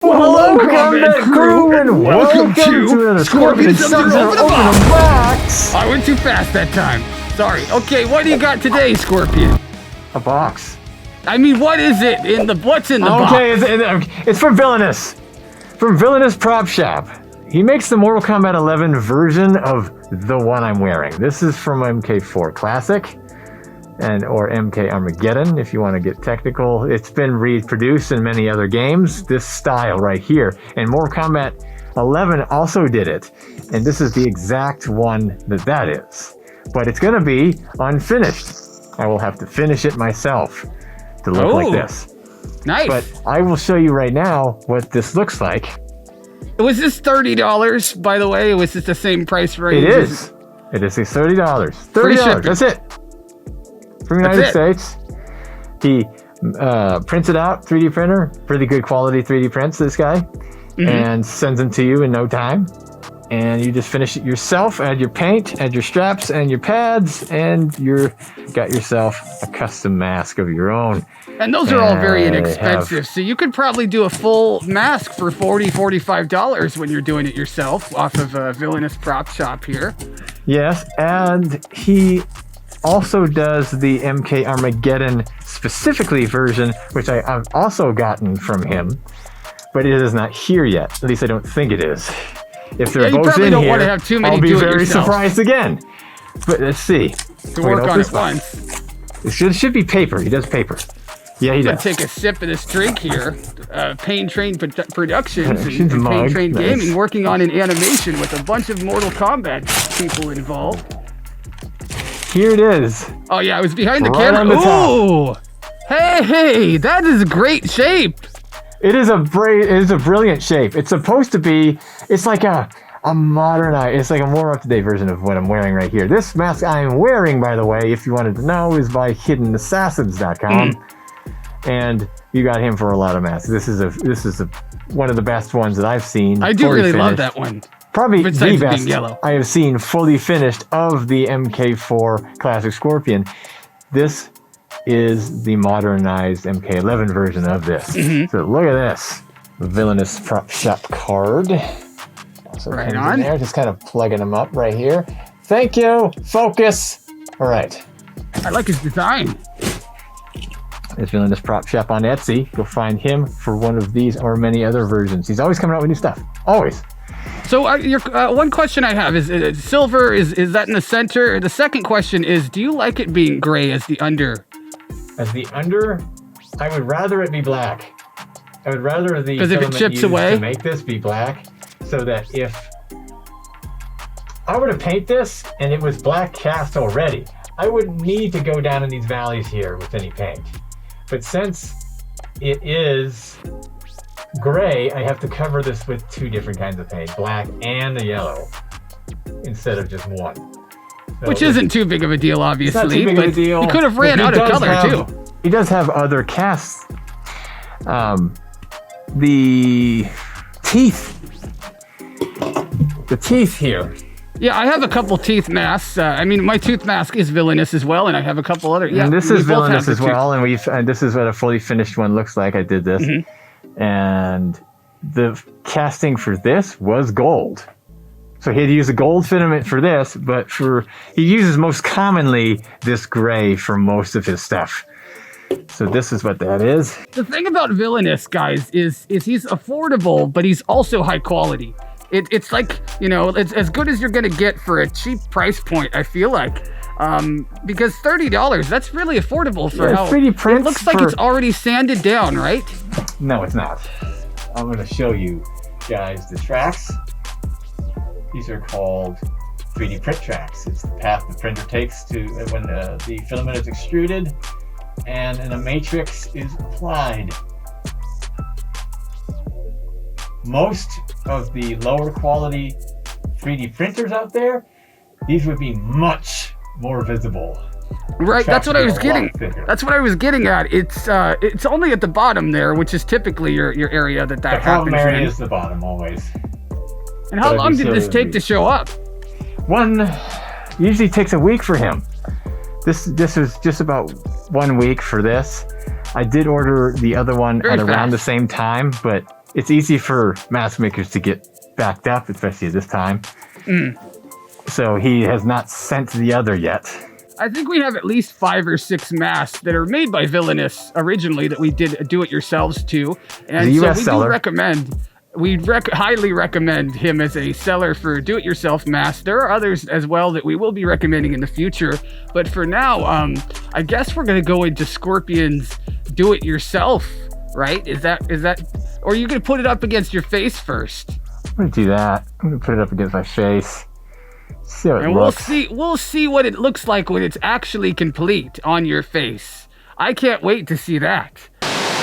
Welcome combat crew, and welcome to the Scorpions Open a Box. I went too fast that time. Sorry. Okay, what do you got today, Scorpion? A box. I mean, what is it in the? What's in the box? Okay, it's from Villainous. From Villainous Prop Shop. He makes the Mortal Kombat 11 version of the one I'm wearing. This is from MK4 Classic, or MK Armageddon, if you want to get technical. It's been reproduced in many other games, this style right here. And Mortal Kombat 11 also did it. And this is the exact one that is. But it's going to be unfinished. I will have to finish it myself to look like this. Nice. But I will show you right now what this looks like. Was this $30, by the way? Was this the same price range? It is. It is $30. $30. That's it. From the United States. He prints it out, 3D printer, pretty good quality 3D prints, this guy, and sends them to you in no time. And you just finish it yourself, add your paint, add your straps and your pads, and you got yourself a custom mask of your own. And those are all very inexpensive, so you could probably do a full mask for $40, $45 when you're doing it yourself off of Villainous Prop Shop here. Yes, and he also does the MK Armageddon specifically version, which I've also gotten from him, but it is not here yet. At least I don't think it is. If they're both in don't here, want to have too many I'll be very surprised again. But let's see. To work on it once. It should be paper. He does paper. Yeah, he does. Take a sip of this drink here. Pain Train Productions and mug. Pain Train Gaming working on an animation with a bunch of Mortal Kombat people involved. Here it is. Oh yeah, I was behind the Right camera. on the top. Ooh! Hey, that is great shape. It is a brilliant shape. It's supposed to be. It's like a modernized. It's like a more up-to-date version of what I'm wearing right here. This mask I am wearing, by the way, if you wanted to know, is by HiddenAssassins.com, and you got him for a lot of masks. This is one of the best ones that I've seen. I do really love that one. Probably the best yellow. I have seen fully finished of the MK4 Classic Scorpion. This is the modernized MK11 version of this. So look at this. Villainous Prop Shop card. Also right comes on. in there, just kind of plugging them up right here. Thank you. Focus. All right. I like his design. There's Villainous Prop Shop on Etsy. You'll find him for one of these or many other versions. He's always coming out with new stuff. Always. So one question I have is silver, is that in the center? The second question is, do you like it being gray as the under? As the under, I would rather it be black. I would rather the because if it chips away to make this be black, so that if I were to paint this and it was black cast already, I wouldn't need to go down in these valleys here with any paint. But since it is gray, I have to cover this with two different kinds of paint, black and the yellow, instead of just one. So which isn't too big of a deal, obviously. It's not too big of a deal. He could have ran out of color too. He does have other casts. The teeth. The teeth here. Yeah, I have a couple teeth masks. I mean, my tooth mask is Villainous as well, and I have a couple other. Yeah, and this is Villainous as well, and this is what a fully finished one looks like. I did this, and the casting for this was gold. So he had to use a gold filament for this, but he uses most commonly this gray for most of his stuff. So this is what that is. The thing about Villainous, guys, is he's affordable, but he's also high quality. It's like, it's as good as you're going to get for a cheap price point, I feel like. Because $30, that's really affordable for how 3D prints. It looks like it's already sanded down, right? No, it's not. I'm going to show you guys the tracks. These are called 3D print tracks. It's the path the printer takes to when the filament is extruded and a matrix is applied. Most of the lower quality 3D printers out there, these would be much more visible. Right, that's what I was getting. That's what I was getting at. It's only at the bottom there, which is typically your area that happens in. The problem area is the bottom always. And how long did this take to show up? One usually takes a week for him. This was just about 1 week for this. I did order the other one at around the same time, but it's easy for mask makers to get backed up, especially at this time. So he has not sent the other yet. I think we have at least 5 or 6 masks that are made by Villainous originally that we did do-it-yourselves to, and The so US we seller. do recommend. We highly recommend him as a seller for do-it-yourself masks. There are others as well that we will be recommending in the future, but for now, I guess we're gonna go into Scorpion's do-it-yourself, right? Is that, or are you gonna put it up against your face first? I'm gonna do that. I'm gonna put it up against my face. See how it And looks. we'll see what it looks like when it's actually complete on your face. I can't wait to see that.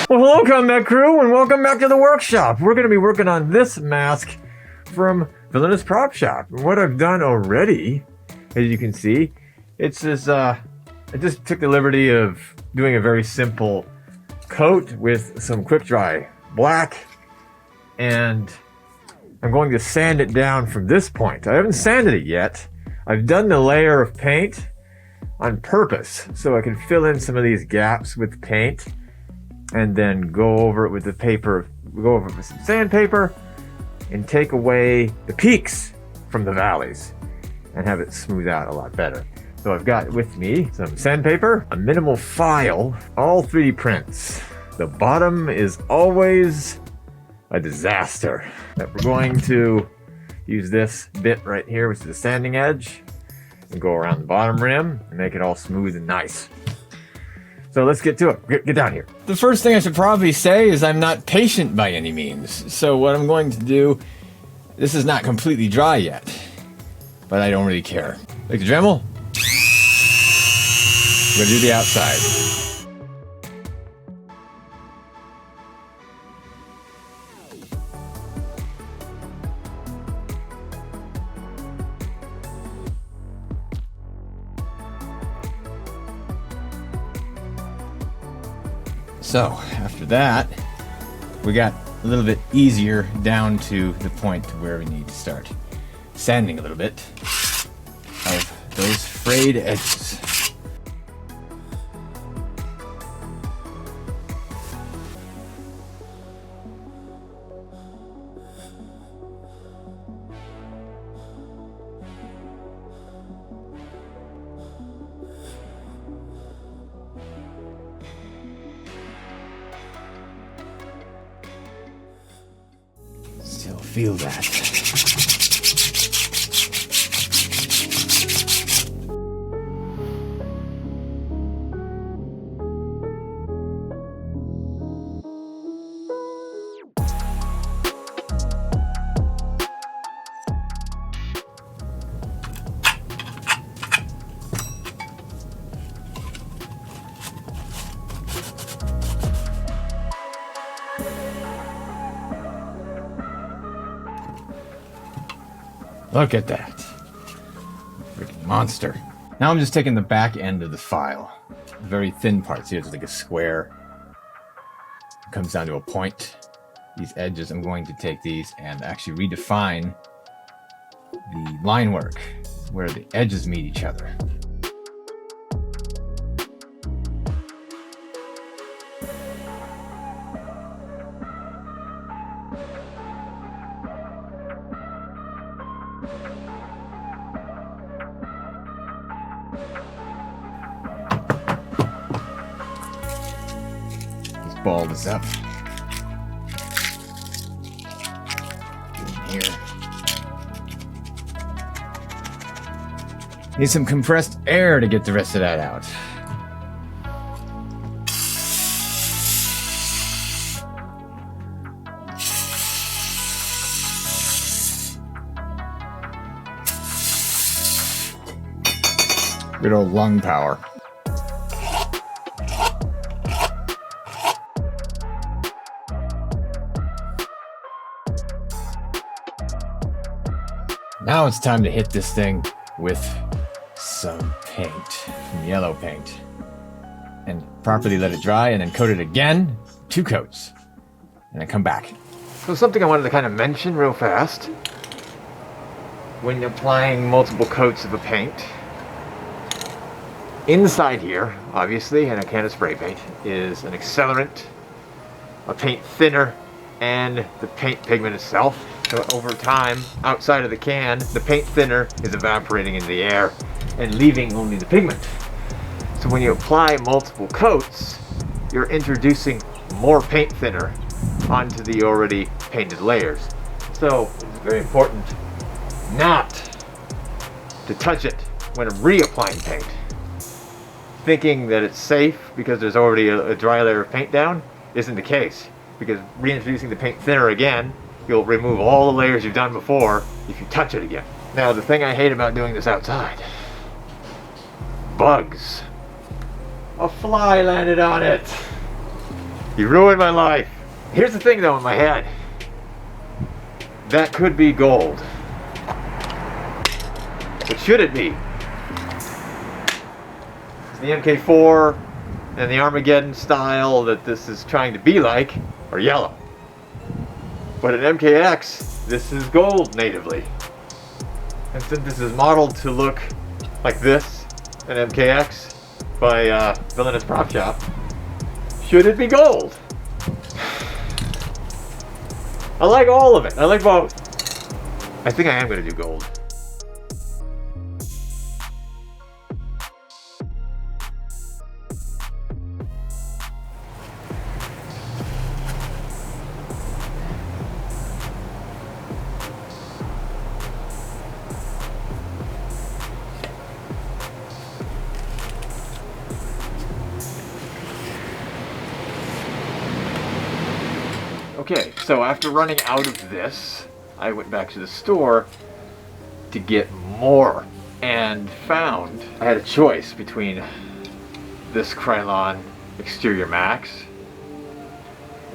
Well, hello, Combat Crew, and welcome back to the workshop. We're going to be working on this mask from Villainous Prop Shop. And what I've done already, as you can see, it's this, I just took the liberty of doing a very simple coat with some quick dry black, and I'm going to sand it down from this point. I haven't sanded it yet. I've done the layer of paint on purpose so I can fill in some of these gaps with paint, and then go over it with the paper, go over it with some sandpaper, and take away the peaks from the valleys and have it smooth out a lot better. So I've got with me some sandpaper, a minimal file, all 3D prints. The bottom is always a disaster. But we're going to use this bit right here, which is the sanding edge, and go around the bottom rim and make it all smooth and nice. So let's get to it. Get down here. The first thing I should probably say is I'm not patient by any means. So what I'm going to do, this is not completely dry yet, but I don't really care. Like the Dremel, I'm gonna do the outside. So after that, we got a little bit easier down to the point where we need to start sanding a little bit of those frayed edges. Still feel that. Look at that. Freaking monster. Now I'm just taking the back end of the file. The very thin part. See, it's like a square. It comes down to a point. These edges, I'm going to take these and actually redefine the line work where the edges meet each other. Ball this up. Get in here. Need some compressed air to get the rest of that out. Good old lung power. Now it's time to hit this thing with some paint, some yellow paint, and properly let it dry, and then coat it again, 2 coats, and then come back. So something I wanted to kind of mention real fast, when applying multiple coats of a paint, inside here, obviously, in a can of spray paint, is an accelerant, a paint thinner, and the paint pigment itself. So over time, outside of the can, the paint thinner is evaporating into the air and leaving only the pigment. So when you apply multiple coats, you're introducing more paint thinner onto the already painted layers. So it's very important not to touch it when reapplying paint. Thinking that it's safe because there's already a dry layer of paint down isn't the case, because reintroducing the paint thinner again, you'll remove all the layers you've done before if you touch it again. Now, the thing I hate about doing this outside, bugs. A fly landed on it. You ruined my life. Here's the thing though in my head. That could be gold. But should it be? The MK4 and the Armageddon style that this is trying to be like are yellow. But in MKX, this is gold natively. And since this is modeled to look like this in MKX by Villainous Prop Shop, should it be gold? I like all of it. I like both. I think I am going to do gold. Okay, so after running out of this, I went back to the store to get more and found I had a choice between this Krylon Exterior Max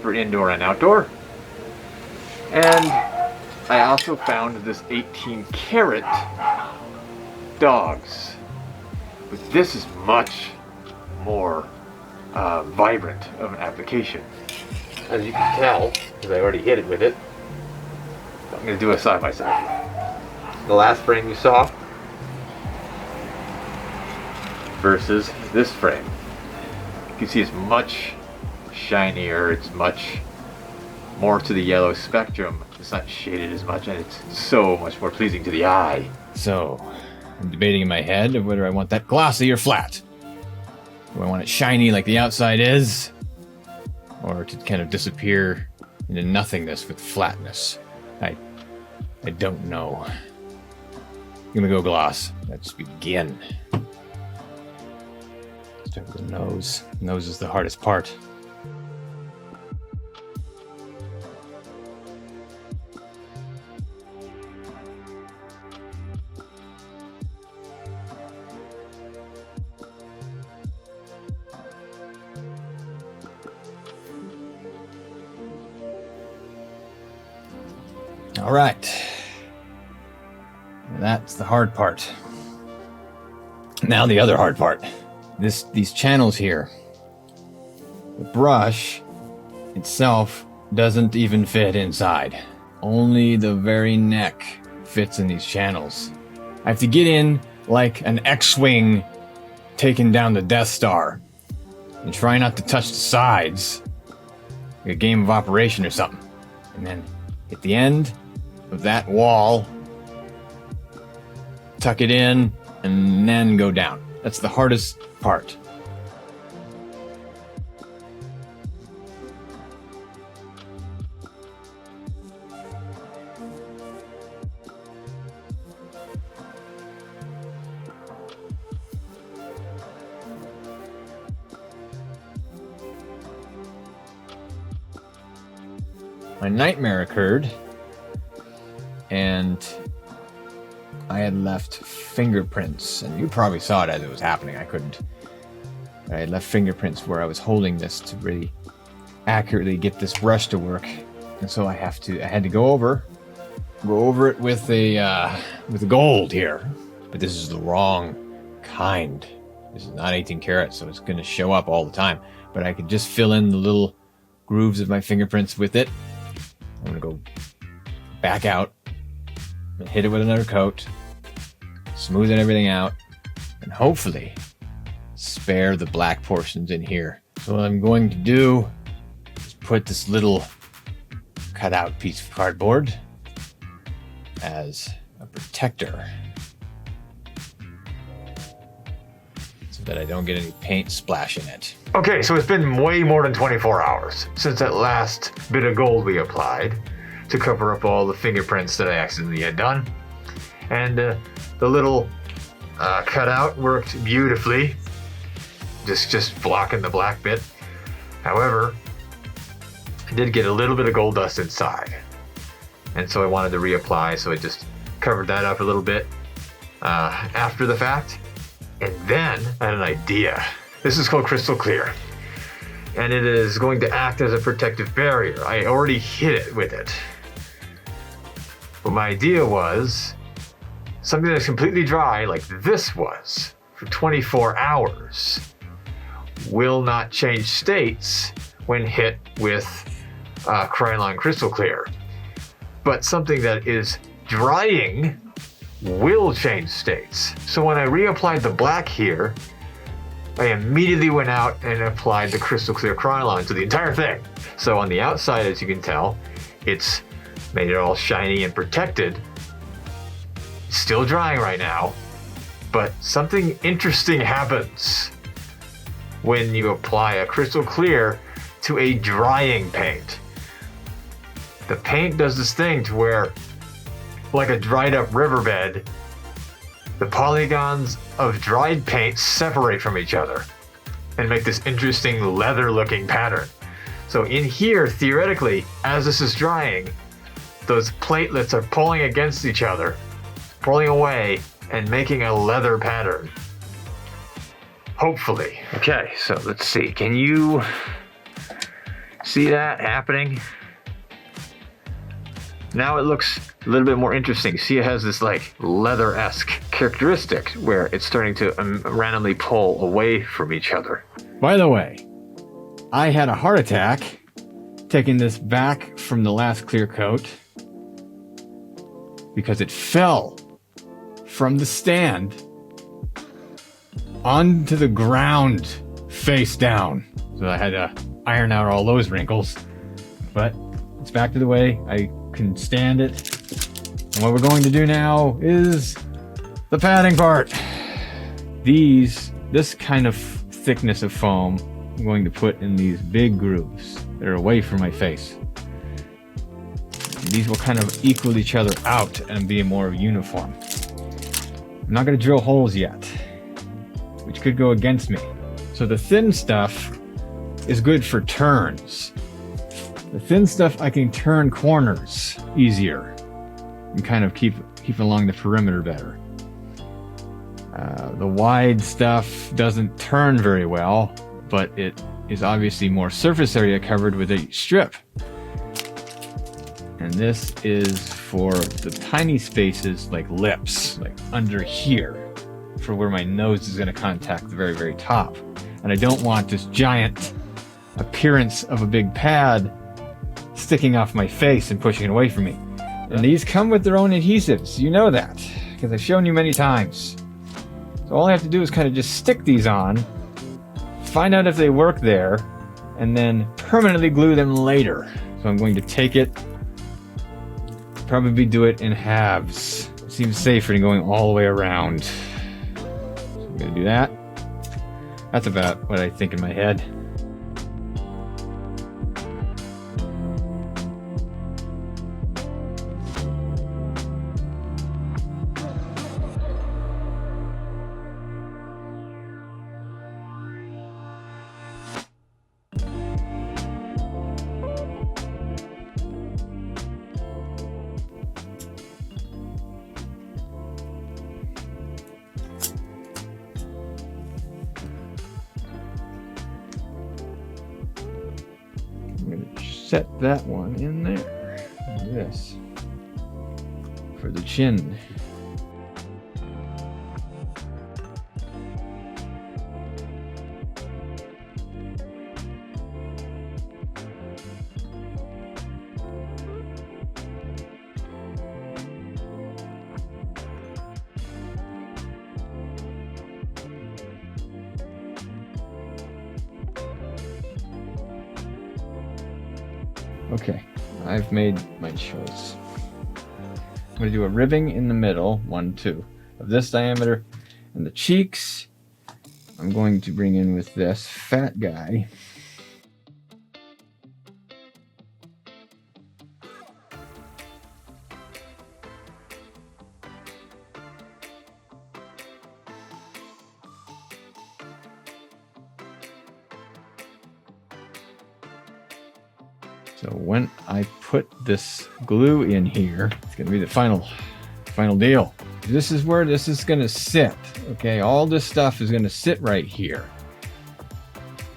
for indoor and outdoor, and I also found this 18 karat dogs, but this is much more vibrant of an application. As you can tell, because I already hit it with it, I'm going to do a side-by-side. The last frame you saw versus this frame. You can see it's much shinier, it's much more to the yellow spectrum. It's not shaded as much, and it's so much more pleasing to the eye. So, I'm debating in my head of whether I want that glossy or flat. Do I want it shiny like the outside is, or to kind of disappear into nothingness with flatness? I don't know. I'm gonna go gloss. Let's begin. Start with the nose. Nose is the hardest part. All right, that's the hard part. Now the other hard part. These channels here. The brush itself doesn't even fit inside. Only the very neck fits in these channels. I have to get in like an X-Wing taking down the Death Star and try not to touch the sides, like a game of Operation or something. And then hit the end of that wall, tuck it in, and then go down. That's the hardest part. A nightmare occurred, and I had left fingerprints, and you probably saw it as it was happening. I had left fingerprints where I was holding this to really accurately get this brush to work, and so I had to go over it with the gold here. But this is the wrong kind. This is not 18 karat, so it's going to show up all the time. But I could just fill in the little grooves of my fingerprints with it. I'm going to go back out and hit it with another coat, smooth everything out, and hopefully spare the black portions in here. So what I'm going to do is put this little cut out piece of cardboard as a protector so that I don't get any paint splash in it. Okay, so it's been way more than 24 hours since that last bit of gold we applied to cover up all the fingerprints that I accidentally had done. And the little cutout worked beautifully, just blocking the black bit. However, I did get a little bit of gold dust inside, and so I wanted to reapply, so I just covered that up a little bit after the fact. And then I had an idea. This is called Crystal Clear, and it is going to act as a protective barrier. I already hit it with it. But my idea was something that's completely dry, like this was, for 24 hours, will not change states when hit with Krylon Crystal Clear. But something that is drying will change states. So when I reapplied the black here, I immediately went out and applied the Crystal Clear Krylon to the entire thing. So on the outside, as you can tell, it's made it all shiny and protected. It's still drying right now, but something interesting happens when you apply a Crystal Clear to a drying paint. The paint does this thing to where, like a dried up riverbed, the polygons of dried paint separate from each other and make this interesting leather looking pattern. So in here, theoretically, as this is drying, those platelets are pulling against each other, pulling away and making a leather pattern. Hopefully. Okay, so let's see. Can you see that happening? Now it looks a little bit more interesting. See, it has this like leather-esque characteristic where it's starting to randomly pull away from each other. By the way, I had a heart attack taking this back from the last clear coat because it fell from the stand onto the ground face down. So I had to iron out all those wrinkles, but it's back to the way I can stand it. And what we're going to do now is the padding part. This kind of thickness of foam, I'm going to put in these big grooves that are away from my face. And these will kind of equal each other out and be more uniform. I'm not going to drill holes yet, which could go against me. So the thin stuff is good for turns. The thin stuff I can turn corners easier and kind of keep along the perimeter better. The wide stuff doesn't turn very well, but it is obviously more surface area covered with a strip. And this is for the tiny spaces like lips, like under here, for where my nose is going to contact the very, very top. And I don't want this giant appearance of a big pad sticking off my face and pushing it away from me. And these come with their own adhesives. You know that, because I've shown you many times. So all I have to do is kind of just stick these on, find out if they work there, and then permanently glue them later. So I'm going to take it, probably do it in halves. It seems safer than going all the way around. So I'm going to do that. That's about what I think in my head. Set that one in there. This for the chin. Okay, I've made my choice. I'm going to do a ribbing in the middle, 1, 2, of this diameter, and the cheeks I'm going to bring in with this fat guy. So when I put this glue in here, it's gonna be the final deal. This is where this is gonna sit, okay? All this stuff is gonna sit right here.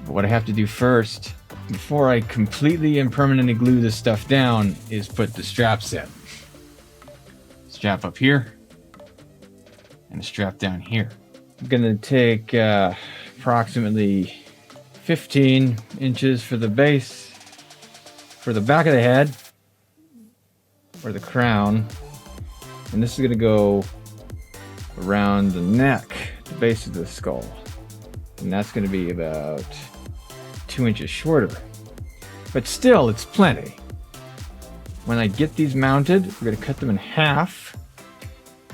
But what I have to do first, before I completely and permanently glue this stuff down, is put the straps in. Strap up here, and a strap down here. I'm gonna take approximately 15 inches for the base, for the back of the head, or the crown, and this is going to go around the neck, the base of the skull, and that's going to be about 2 inches shorter, but still it's plenty. When I get these mounted, we're going to cut them in half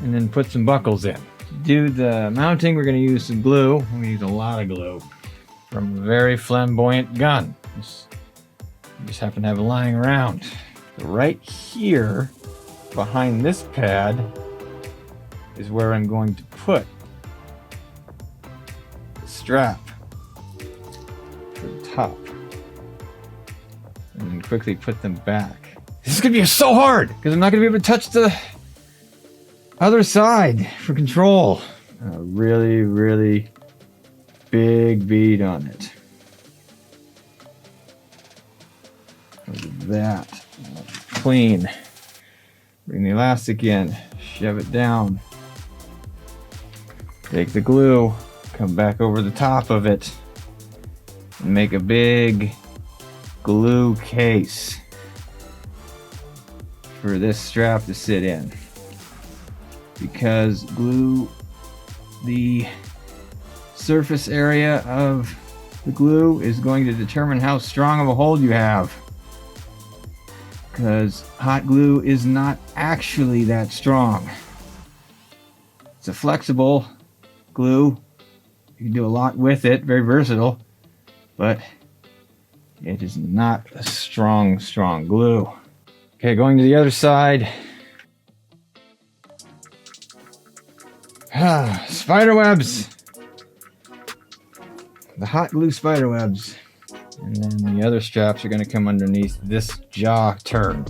and then put some buckles in. To do the mounting, we're going to use some glue. We use a lot of glue from a very flamboyant gun. Just happen to have it lying around. Right here, behind this pad, is where I'm going to put the strap for the top. And then quickly put them back. This is gonna be so hard, because I'm not gonna be able to touch the other side for control. A really, really big bead on it. Look at that. Clean. Bring the elastic in, shove it down. Take the glue, come back over the top of it, and make a big glue case for this strap to sit in. Because glue, the surface area of the glue is going to determine how strong of a hold you have. Because hot glue is not actually that strong. It's a flexible glue. You can do a lot with it, very versatile, but it is not a strong glue. Okay, going to the other side. Spider webs. The hot glue spider webs. And then the other straps are going to come underneath this jaw turn.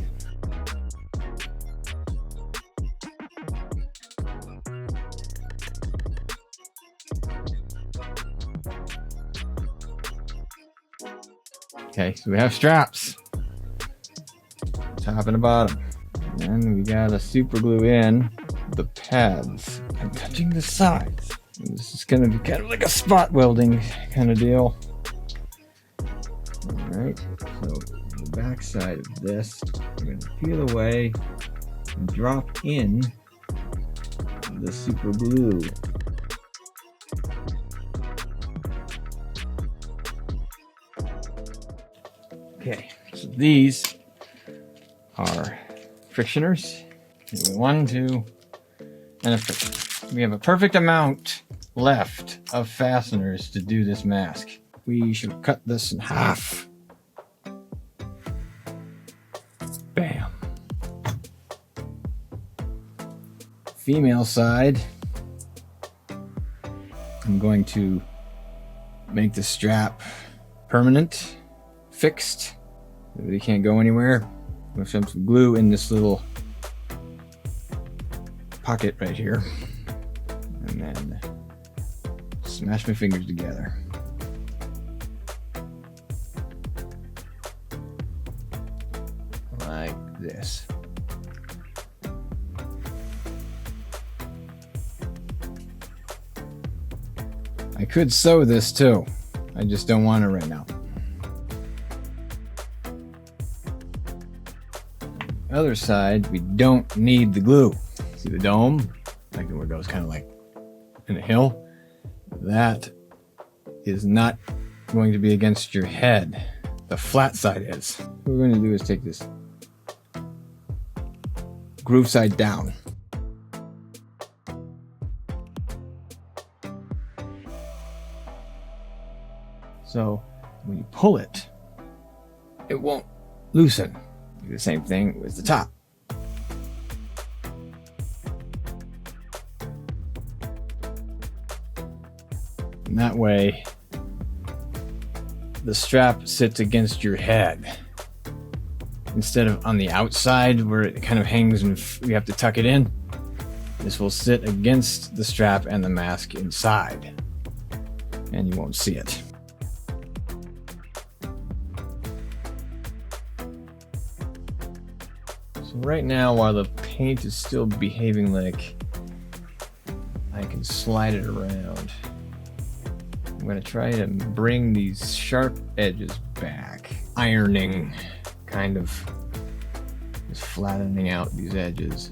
Okay, so we have straps. Top and the bottom. And then we got to super glue in the pads and touching the sides. And this is going to be kind of like a spot welding kind of deal. Alright, so the back side of this, we're going to peel away and drop in the super glue. Okay, so these are frictioners. 1, 2, and a friction. We have a perfect amount left of fasteners to do this mask. We should cut this in half. Bam. Female side, I'm going to make the strap permanent, fixed. They can't go anywhere. I'm going to shove some glue in this little pocket right here. And then smash my fingers together. Like this. I could sew this too. I just don't want it right now. Other side, we don't need the glue. See the dome? Like where it goes kind of like in a hill? That is not going to be against your head. The flat side is. What we're going to do is take this groove side down. So when you pull it, it won't loosen. Do the same thing with the top. And that way, the strap sits against your head instead of on the outside where it kind of hangs and you have to tuck it in. This will sit against the strap and the mask inside, and you won't see it. So right now, while the paint is still behaving like I can slide it around, I'm going to try to bring these sharp edges back. Ironing, kind of just flattening out these edges.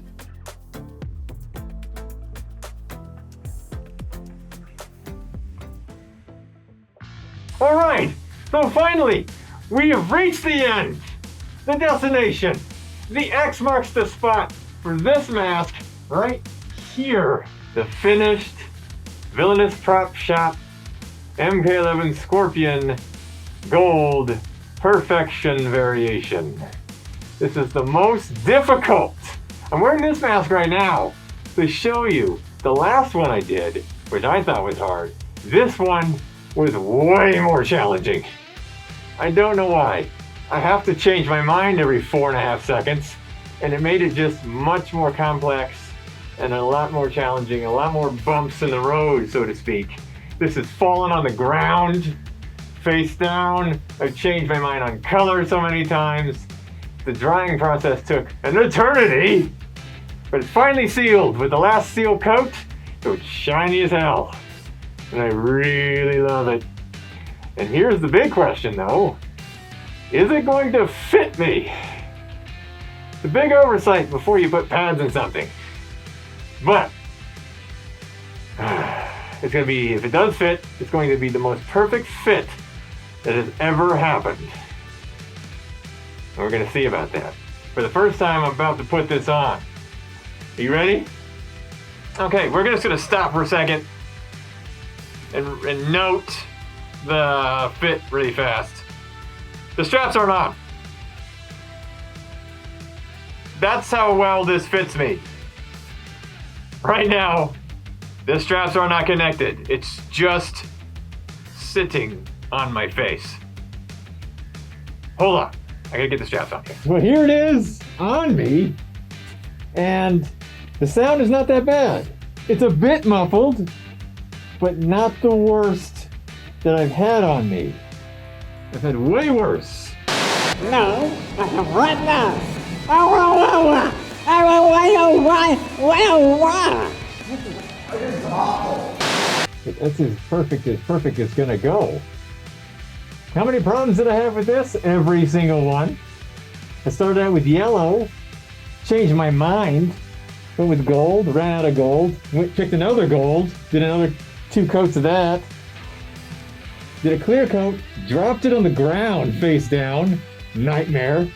All right, so finally, we have reached the end, the destination. The X marks the spot for this mask right here. The finished Villainous Prop Shop MK11 Scorpion Gold Perfection Variation. This is the most difficult. I'm wearing this mask right now to show you the last one I did, which I thought was hard. This one was way more challenging. I don't know why. I have to change my mind every 4.5 seconds, and it made it just much more complex and a lot more challenging, a lot more bumps in the road, so to speak. This is falling on the ground, face down. I've changed my mind on color so many times. The drying process took an eternity, but it's finally sealed with the last seal coat, so it's shiny as hell. And I really love it. And here's the big question though. Is it going to fit me? It's a big oversight before you put pads in something. But it's going to be, if it does fit, it's going to be the most perfect fit that has ever happened. And we're going to see about that. For the first time, I'm about to put this on. Are you ready? Okay, we're just going to stop for a second and note the fit really fast. The straps aren't on. That's how well this fits me. Right now, the straps are not connected. It's just sitting on my face. Hold on. I gotta get the straps on here. Well, here it is on me. And the sound is not that bad. It's a bit muffled, but not the worst that I've had on me. I've had way worse. No, what now? Oh, That's as perfect as gonna go. How many problems did I have with this? Every single one. I started out with yellow, changed my mind, went with gold, ran out of gold, picked another gold, did another 2 coats of that, did a clear coat, dropped it on the ground face down, nightmare.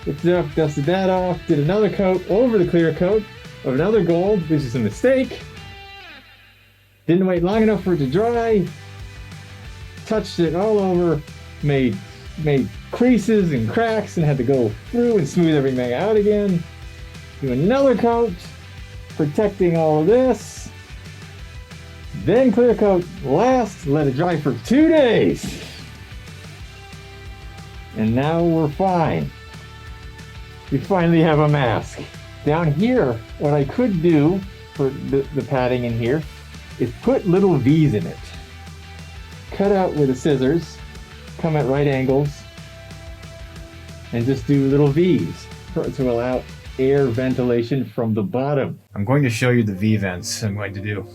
Picked it up, dusted that off, did another coat over the clear coat of another gold, which is a mistake. Didn't wait long enough for it to dry, touched it all over, made creases and cracks and had to go through and smooth everything out again. Do another coat, protecting all of this. Then clear coat last, let it dry for 2 days. And now we're fine. We finally have a mask. Down here, what I could do for the padding in here is put little V's in it. Cut out with the scissors, come at right angles, and just do little V's to allow air ventilation from the bottom. I'm going to show you the V-vents I'm going to do.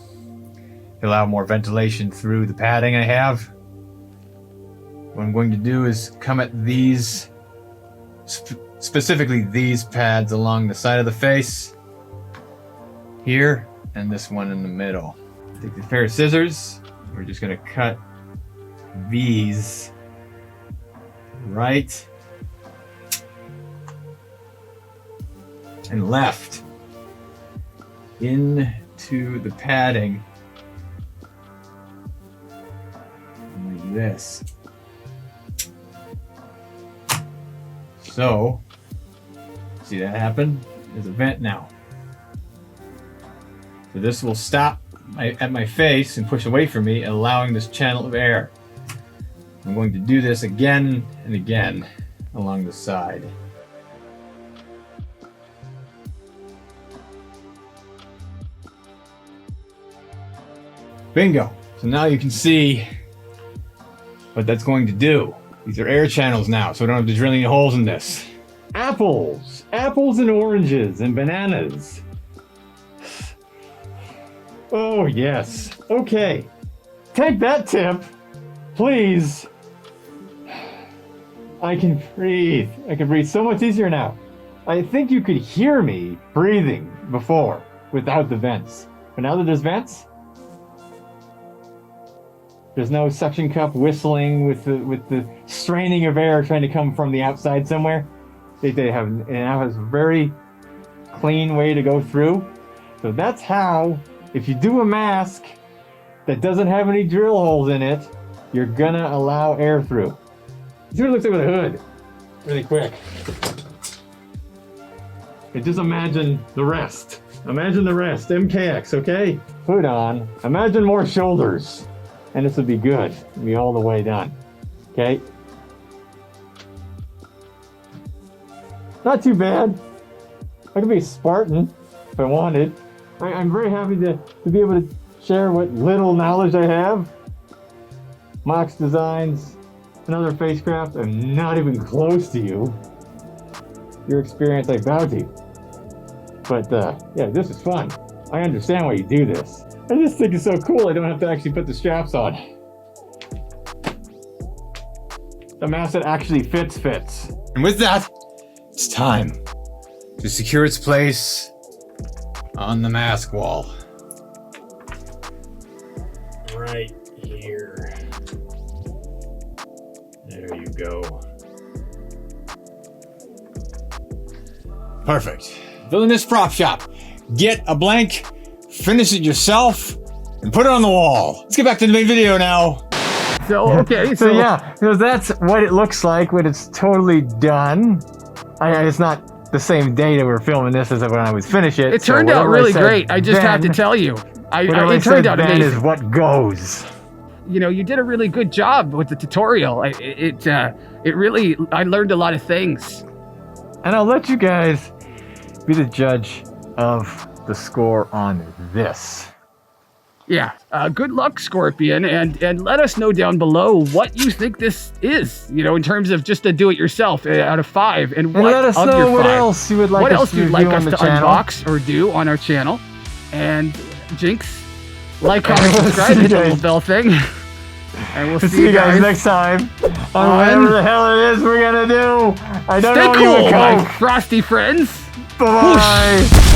To allow more ventilation through the padding I have. What I'm going to do is come at these, specifically these pads along the side of the face, here, and this one in the middle. Take a pair of scissors, we're just going to cut V's right and left. into the padding like this. So, see that happen? There's a vent now. So this will stop at my face and push away from me, allowing this channel of air. I'm going to do this again and again along the side. Bingo! So now you can see what that's going to do. These are air channels now, so I don't have to drill any holes in this. Apples. Apples and oranges and bananas. Oh, yes. Okay. Take that tip, please. I can breathe. I can breathe so much easier now. I think you could hear me breathing before without the vents. But now that there's vents, there's no suction cup whistling with the straining of air trying to come from the outside somewhere. They have, and now has a very clean way to go through. So that's how, if you do a mask that doesn't have any drill holes in it, you're gonna allow air through. See what it looks like with a hood, really quick. And just imagine the rest. Imagine the rest, MKX, okay? Hood on, imagine more shoulders. And this would be good, it'd be all the way done, okay? Not too bad. I could be a Spartan if I wanted. I'm very happy to be able to share what little knowledge I have. Mox Designs, another Facecraft. I'm not even close to you. Your experience, I bow to you. But yeah, this is fun. I understand why you do this. I just think it's so cool I don't have to actually put the straps on. The mask that actually fits. And with that, it's time to secure its place on the mask wall. Right here. There you go. Perfect. Villainous Prop Shop. Get a blank, finish it yourself, and put it on the wall. Let's get back to the main video now. So, okay, So yeah, so that's what it looks like when it's totally done. It's not the same day that we're filming this as when I was finished it. it turned out really great. I just have to tell you. It turned out amazing. Is what goes. You know, you did a really good job with the tutorial. It really, I learned a lot of things. And I'll let you guys be the judge of the score on this. Yeah, good luck, Scorpion, and let us know down below what you think this is, you know, in terms of just a do-it-yourself out of 5, and what let us of know your what 5. else you would like what us else to you'd review like on us the to channel. unbox or do on our channel. And Jinx, like, comment, subscribe, hit the little bell thing, and we'll see you guys next time on whatever the hell it is we're gonna do. I don't Stay know cool, you, my frosty friends. Bye-bye.